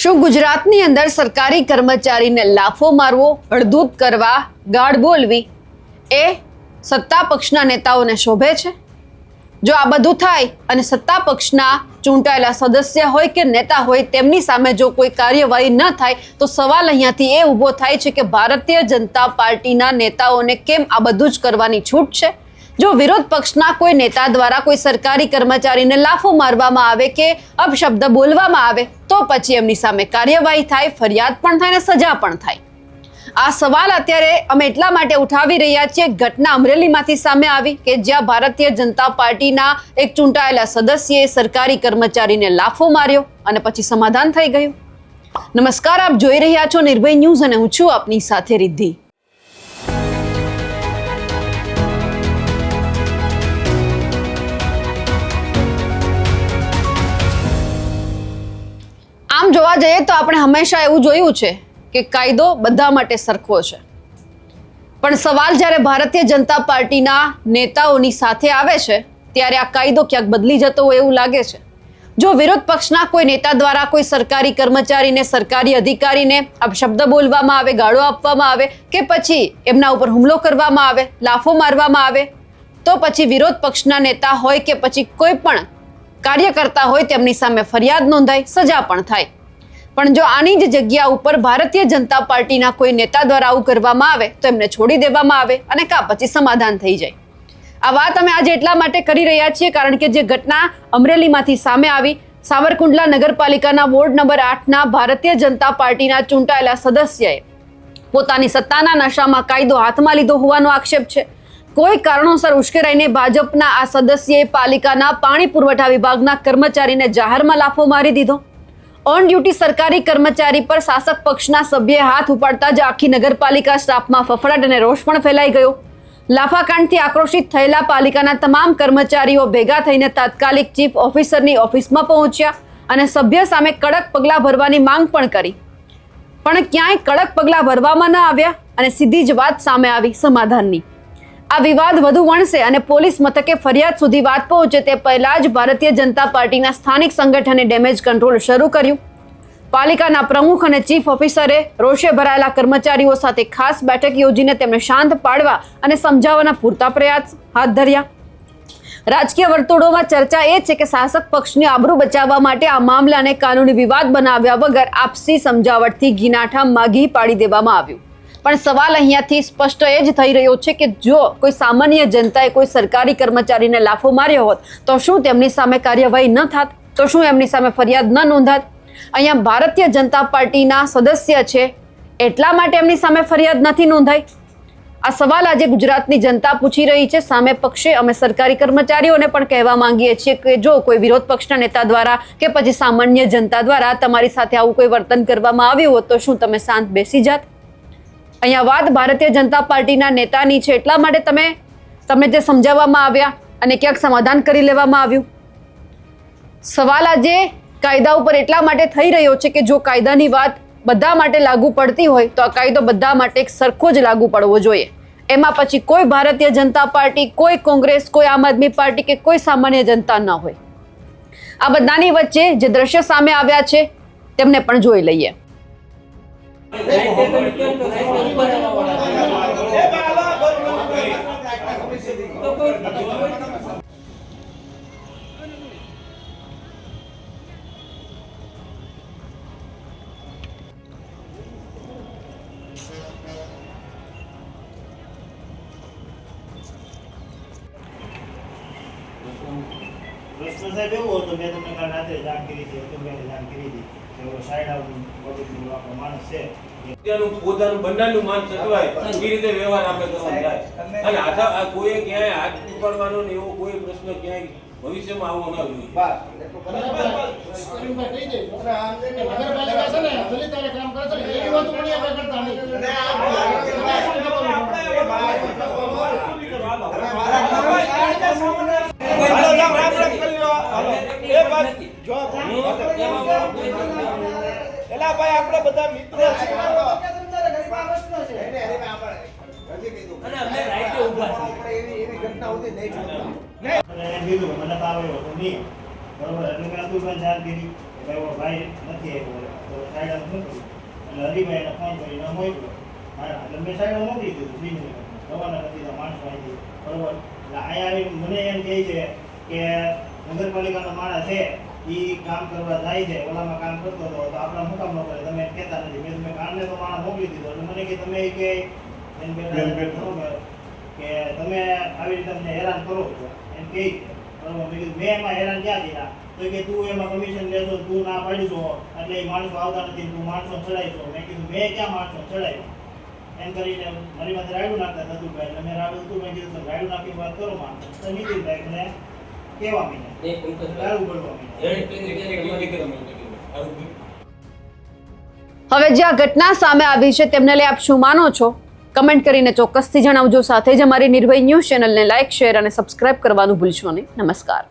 શું ગુજરાતની અંદર સરકારી કર્મચારીને લાફો મારવો, હળદૂત કરવા, ગાળ બોલવી એ સત્તા પક્ષના નેતાઓને શોભે છે? જો આ બધું થાય અને સત્તા પક્ષના ચૂંટાયેલા સદસ્ય હોય કે નેતા હોય તેમની સામે જો કોઈ કાર્યવાહી ન થાય તો સવાલ અહીંયાથી એ ઊભો થાય છે કે ભારતીય જનતા પાર્ટીના નેતાઓને કેમ આ બધું જ કરવાની છૂટ છે? જો વિરોધ પક્ષના કોઈ નેતા દ્વારા કોઈ સરકારી કર્મચારીને લાફો મારવામાં આવે કે અપશબ્દ બોલવામાં આવે તો પછી એમની સામે કાર્યવાહી થાય, ફરિયાદ પણ થાય અને સજા પણ થાય. આ સવાલ અત્યારે અમે એટલા માટે ઉઠાવી રહ્યા છીએ, ઘટના અમરેલીમાંથી સામે આવી કે જ્યાં ભારતીય જનતા પાર્ટીના એક ચૂંટાયેલા સદસ્યએ સરકારી કર્મચારીને લાફો માર્યો અને પછી સમાધાન થઈ ગયું. નમસ્કાર, આપ જોઈ રહ્યા છો નિર્ભય ન્યૂઝ અને હું છું આપની સાથે રિદ્ધિ. આમ જોવા જઈએ તો આપણે હંમેશા એવું જોયું છે કે કાયદો બધા માટે સરખો છે, પણ સવાલ જ્યારે ભારતીય જનતા પાર્ટીના નેતાઓની સાથે આવે છે ત્યારે આ કાયદો ક્યાંક બદલી જતો હોય એવું લાગે છે. જો વિરોધ પક્ષના કોઈ નેતા દ્વારા કોઈ સરકારી કર્મચારીને, સરકારી અધિકારીને અપશબ્દ બોલવામાં આવે, ગાળો આપવામાં આવે કે પછી એમના ઉપર હુમલો કરવામાં આવે, લાફો મારવામાં આવે તો પછી વિરોધ પક્ષના નેતા હોય કે પછી કોઈ પણ કાર્યકર્તા હોય તેમની સામે ફરિયાદ નોંધાય, સજા પણ થાય. પણ જો આની જ જગ્યા ઉપર ભારતીય જનતા પાર્ટીના કોઈ નેતા દ્વારા આવું કરવામાં આવે તો એમને છોડી દેવામાં આવે અને કાં પછી સમાધાન થઈ જાય. આ વાત અમે આજે એટલા માટે કરી રહ્યા છીએ કારણ કે જે ઘટના અમરેલીમાંથી સામે આવી, સાવરકુંડલા નગરપાલિકાના વોર્ડ નંબર 8ના ભારતીય જનતા પાર્ટીના ચૂંટાયેલા સદસ્યએ પોતાની સત્તાના નશામાં કાયદો હાથમાં લીધો હોવાનો આક્ષેપ છે. કોઈ કારણોસર ઉશ્કેરાઈને ભાજપના આ સદસ્યએ પાલિકાના પાણી પુરવઠા વિભાગના કર્મચારીને જાહેરમાં લાફો મારી દીધો. ઓન ડ્યુટી સરકારી કર્મચારી પર શાસક પક્ષના સભ્યએ હાથ ઉપાડતા જ આખી નગરપાલિકા સ્ટાફમાં ફફડાટ અને રોષ પણ ફેલાઈ ગયો. લાફાકાંડથી આક્રોશિત થયેલા પાલિકાના તમામ કર્મચારીઓ ભેગા થઈને તાત્કાલિક ચીફ ઓફિસરની ઓફિસમાં પહોંચ્યા અને સભ્ય સામે કડક પગલાં ભરવાની માંગ પણ કરી. પણ ક્યાંય કડક પગલાં ભરવામાં ન આવ્યા અને સીધી જ વાત સામે આવી સમાધાનની. આ વિવાદ વધુ વણસે અને પોલીસ મથકે ફરિયાદ સુધી વાત પહોંચે તે પહેલા જ ભારતીય જનતા પાર્ટીના સ્થાનિક સંગઠને ડેમેજ કંટ્રોલ શરૂ કર્યું. પાલિકાના પ્રમુખ અને ચીફ ઓફિસરે રોષે ભરાયેલા કર્મચારીઓ સાથે ખાસ બેઠક યોજીને તેમને શાંત પાડવા અને સમજાવવાના પૂરતા પ્રયાસ હાથ ધર્યા. રાજકીય વર્તુળોમાં ચર્ચા એ છે કે શાસક પક્ષની આબરૂ બચાવવા માટે આ મામલાને કાનૂની વિવાદ બનાવ્યા વગર આપસી સમજાવટથી ગીનાઠામાં ઘી પાડી દેવામાં આવ્યું. પણ સવાલ અહીંયાથી સ્પષ્ટ એ જ થઈ રહ્યો છે કે જો કોઈ સામાન્ય જનતાએ કોઈ સરકારી કર્મચારીને લાફો માર્યો હોત તો શું તેમની સામે કાર્યવાહી ન થાત? તો શું એમની સામે ફરિયાદ ન નોંધાત? અહીંયા ભારતીય જનતા પાર્ટીના સદસ્ય છે એટલા માટે એમની સામે ફરિયાદ નથી નોંધાઈ? આ સવાલ આજે ગુજરાતની જનતા પૂછી રહી છે. સામે પક્ષે અમે સરકારી કર્મચારીઓને પણ કહેવા માંગીએ છીએ કે જો કોઈ વિરોધ પક્ષના નેતા દ્વારા કે પછી સામાન્ય જનતા દ્વારા તમારી સાથે આવું કોઈ વર્તન કરવામાં આવ્યું હોત તો શું તમે શાંત બેસી જાત? અહીંયા વાત ભારતીય જનતા પાર્ટીના નેતાની છે એટલા માટે તમને જે સમજાવવામાં આવ્યા અને ક્યાંક સમાધાન કરી લેવામાં આવ્યું. સવાલ આજે કાયદા ઉપર એટલા માટે થઈ રહ્યો છે કે જો કાયદાની વાત બધા માટે લાગુ પડતી હોય તો આ કાયદો બધા માટે એક સરખો જ લાગુ પડવો જોઈએ. એમાં પછી કોઈ ભારતીય જનતા પાર્ટી, કોઈ કોંગ્રેસ, કોઈ આમ આદમી પાર્ટી કે કોઈ સામાન્ય જનતા ન હોય. આ બધાની વચ્ચે જે દ્રશ્ય સામે આવ્યા છે તેમને પણ જોઈ લઈએ. પ્રશ્ન સાહેબ એવો હતો, મેં તમને કાલ રાત્રે જાણ કરી હતી, જાણ કરી હતી કે સાઈડ આવું પબ્લિકનું આપણો માણસ છે પોતાનું બંધારણનું માન સચવાય એ રીતે વ્યવહાર આપણે કરવાનો થાય. અને આ કોઈ ક્યાંય હાથ ઉપાડવાનો ને એવો કોઈ પ્રશ્ન ક્યાંય ભવિષ્યમાં આવવો ન એલા ભાઈ આપણે બધા મિત્રો મને તાવ આવ્યો હતો નહીં, બરોબર, એટલે મેં અતુલભાઈ જાણ કરી કે ભાઈ ભાઈ નથી આવ્યો તો સાઈડ શું કરું એટલે હરિભાઈને ફોન કરીને મોકલ્યો હા એટલે મેં સાઈડ મોકલી દીધું 20 મિનિટ રવાના નથી તો માણસો આવી બરોબર એટલે અહીંયા આવીને મને એમ કહે છે કે નગરપાલિકાનો માણસ છે એ કામ કરવા જાય છે ઓલામાં કામ કરતો હતો તો આપણા શું કામ ન કરે તમે કહેતા નથી મેં તમે કામને તો માણસ મોકલી દીધો એટલે મને કે તમે કે એમ બરોબર કે તમે આવી રીતે અમને હેરાન કરો છો એમ કહે બરોબર મેં કીધું મેં એમાં હેરાન ક્યાં થયા તો કે તું એમાં કમિશન લેશો તું ના પાડીશો એટલે એ માણસો આવતા નથી તું માણસો ચડાવીશો મેં કીધું મેં ક્યાં માણસો ચડાવ્યો એમ કરીને મારી માથે રાયડું નાખતા નતુભાઈ એટલે મેં નતુભાઈ કીધું તમે રાયડું નાખી વાત કરો માં તો નીતિનભાઈ મને કેવા મહિને દારૂ બોલવા મહિને હવે જે આ ઘટના સામે આવી છે તેમને લઈ આપ શું માનો છો કમેન્ટ કરીને ચોક્કસથી જણાવજો સાથે જ અમારી નિર્ભય ન્યૂઝ ચેનલને લાઇક શેર અને સબસ્ક્રાઇબ કરવાનું ભૂલશો નહીં નમસ્કાર